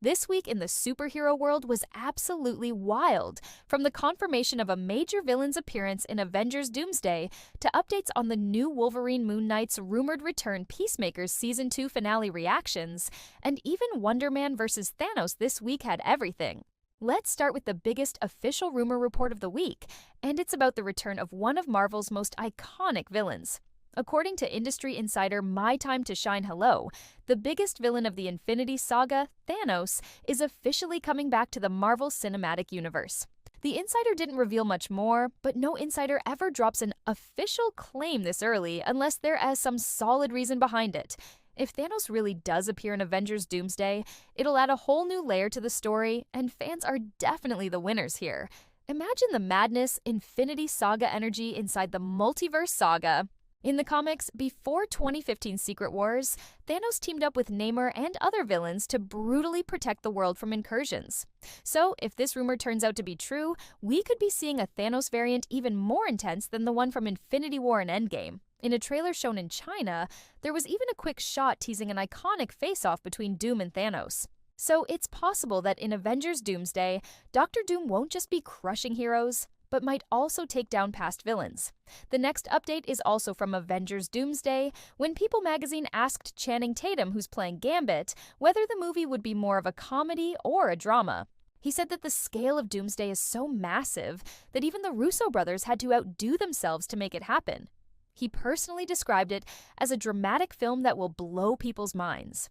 This week in the superhero world was absolutely wild, from the confirmation of a major villain's appearance in Avengers Doomsday to updates on the new Wolverine Moon Knight's rumored return Peacemaker's Season 2 finale reactions, and even Wonder Man vs. Thanos this week had everything. Let's start with the biggest official rumor report of the week, and it's about the return of one of Marvel's most iconic villains. According to industry insider My Time to Shine Hello, the biggest villain of the Infinity Saga, Thanos, is officially coming back to the Marvel Cinematic Universe. The insider didn't reveal much more, but no insider ever drops an official claim this early unless there is some solid reason behind it. If Thanos really does appear in Avengers Doomsday, it'll add a whole new layer to the story, and fans are definitely the winners here. Imagine the madness, Infinity Saga energy inside the multiverse saga. In the comics, before 2015 Secret Wars, Thanos teamed up with Namor and other villains to brutally protect the world from incursions. So, if this rumor turns out to be true, we could be seeing a Thanos variant even more intense than the one from Infinity War and Endgame. In a trailer shown in China, there was even a quick shot teasing an iconic face-off between Doom and Thanos. So, it's possible that in Avengers Doomsday, Doctor Doom won't just be crushing heroes, but might also take down past villains. The next update is also from Avengers Doomsday, when People magazine asked Channing Tatum, who's playing Gambit, whether the movie would be more of a comedy or a drama. He said that the scale of Doomsday is so massive that even the Russo brothers had to outdo themselves to make it happen. He personally described it as a dramatic film that will blow people's minds.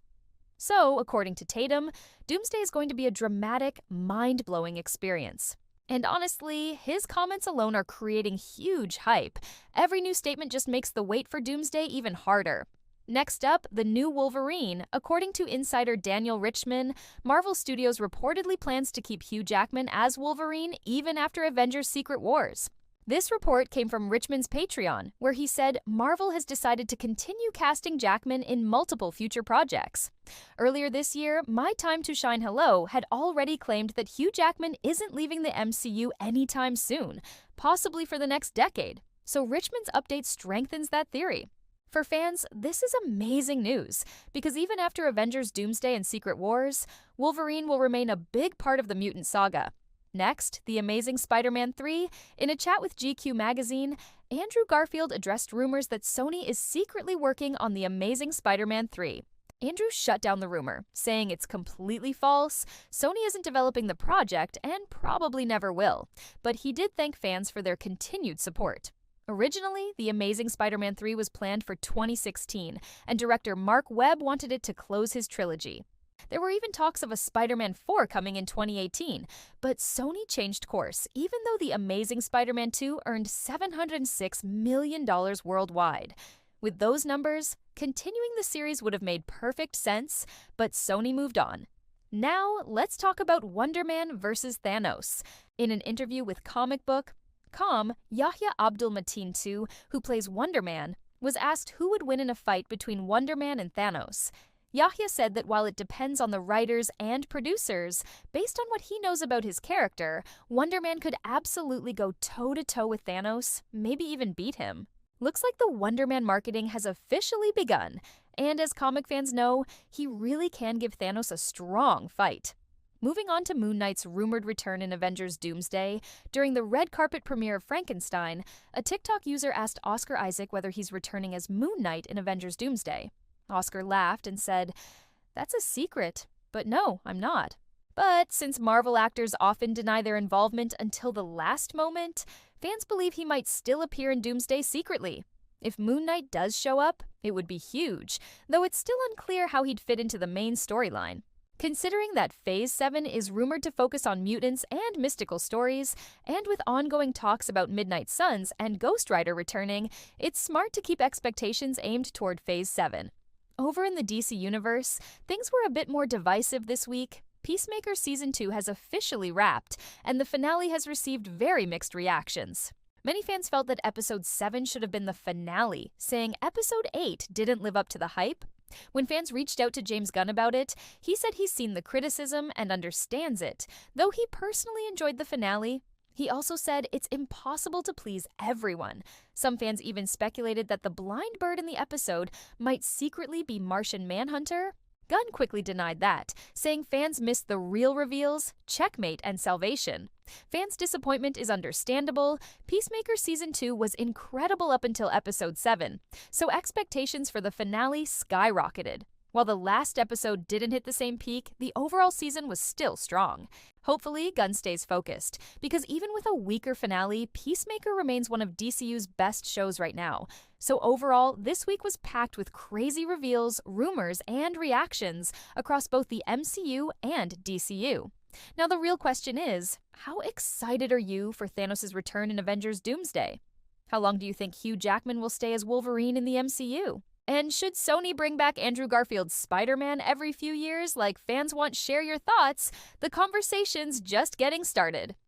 So, according to Tatum, Doomsday is going to be a dramatic, mind-blowing experience. And honestly, his comments alone are creating huge hype. Every new statement just makes the wait for Doomsday even harder. Next up, the new Wolverine. According to insider Daniel Richman, Marvel Studios reportedly plans to keep Hugh Jackman as Wolverine even after Avengers Secret Wars. This report came from Richman's Patreon, where he said Marvel has decided to continue casting Jackman in multiple future projects. Earlier this year, My Time to Shine Hello had already claimed that Hugh Jackman isn't leaving the MCU anytime soon, possibly for the next decade. So Richman's update strengthens that theory. For fans, this is amazing news, because even after Avengers Doomsday and Secret Wars, Wolverine will remain a big part of the mutant saga. Next, The Amazing Spider-Man 3. In a chat with GQ magazine, Andrew Garfield addressed rumors that Sony is secretly working on The Amazing Spider-Man 3. Andrew shut down the rumor, saying it's completely false, Sony isn't developing the project and probably never will, but he did thank fans for their continued support. Originally, The Amazing Spider-Man 3 was planned for 2016, and director Mark Webb wanted it to close his trilogy. There were even talks of a Spider-Man 4 coming in 2018, but Sony changed course, even though The Amazing Spider-Man 2 earned $706 million worldwide. With those numbers, continuing the series would have made perfect sense, but Sony moved on. Now, let's talk about Wonder Man vs. Thanos. In an interview with Comic.com, Yahya Abdul-Mateen II, who plays Wonder Man, was asked who would win in a fight between Wonder Man and Thanos. Yahya said that while it depends on the writers and producers, based on what he knows about his character, Wonder Man could absolutely go toe-to-toe with Thanos, maybe even beat him. Looks like the Wonder Man marketing has officially begun, and as comic fans know, he really can give Thanos a strong fight. Moving on to Moon Knight's rumored return in Avengers Doomsday, during the red carpet premiere of Frankenstein, a TikTok user asked Oscar Isaac whether he's returning as Moon Knight in Avengers Doomsday. Oscar laughed and said, "That's a secret, but no, I'm not." But since Marvel actors often deny their involvement until the last moment, fans believe he might still appear in Doomsday secretly. If Moon Knight does show up, it would be huge, though it's still unclear how he'd fit into the main storyline. Considering that Phase 7 is rumored to focus on mutants and mystical stories, and with ongoing talks about Midnight Suns and Ghost Rider returning, it's smart to keep expectations aimed toward Phase 7. Over in the DC Universe, things were a bit more divisive this week. Peacemaker Season 2 has officially wrapped, and the finale has received very mixed reactions. Many fans felt that Episode 7 should have been the finale, saying Episode 8 didn't live up to the hype. When fans reached out to James Gunn about it, he said he's seen the criticism and understands it, though he personally enjoyed the finale. He also said it's impossible to please everyone. Some fans even speculated that the blind bird in the episode might secretly be Martian Manhunter. Gunn quickly denied that, saying fans missed the real reveals, checkmate, and salvation. Fans' disappointment is understandable. Peacemaker Season 2 was incredible up until Episode 7, so expectations for the finale skyrocketed. While the last episode didn't hit the same peak, the overall season was still strong. Hopefully, Gunn stays focused, because even with a weaker finale, Peacemaker remains one of DCU's best shows right now. So overall, this week was packed with crazy reveals, rumors, and reactions across both the MCU and DCU. Now the real question is, how excited are you for Thanos' return in Avengers Doomsday? How long do you think Hugh Jackman will stay as Wolverine in the MCU? And should Sony bring back Andrew Garfield's Spider-Man every few years like fans want? Share your thoughts. The conversation's just getting started.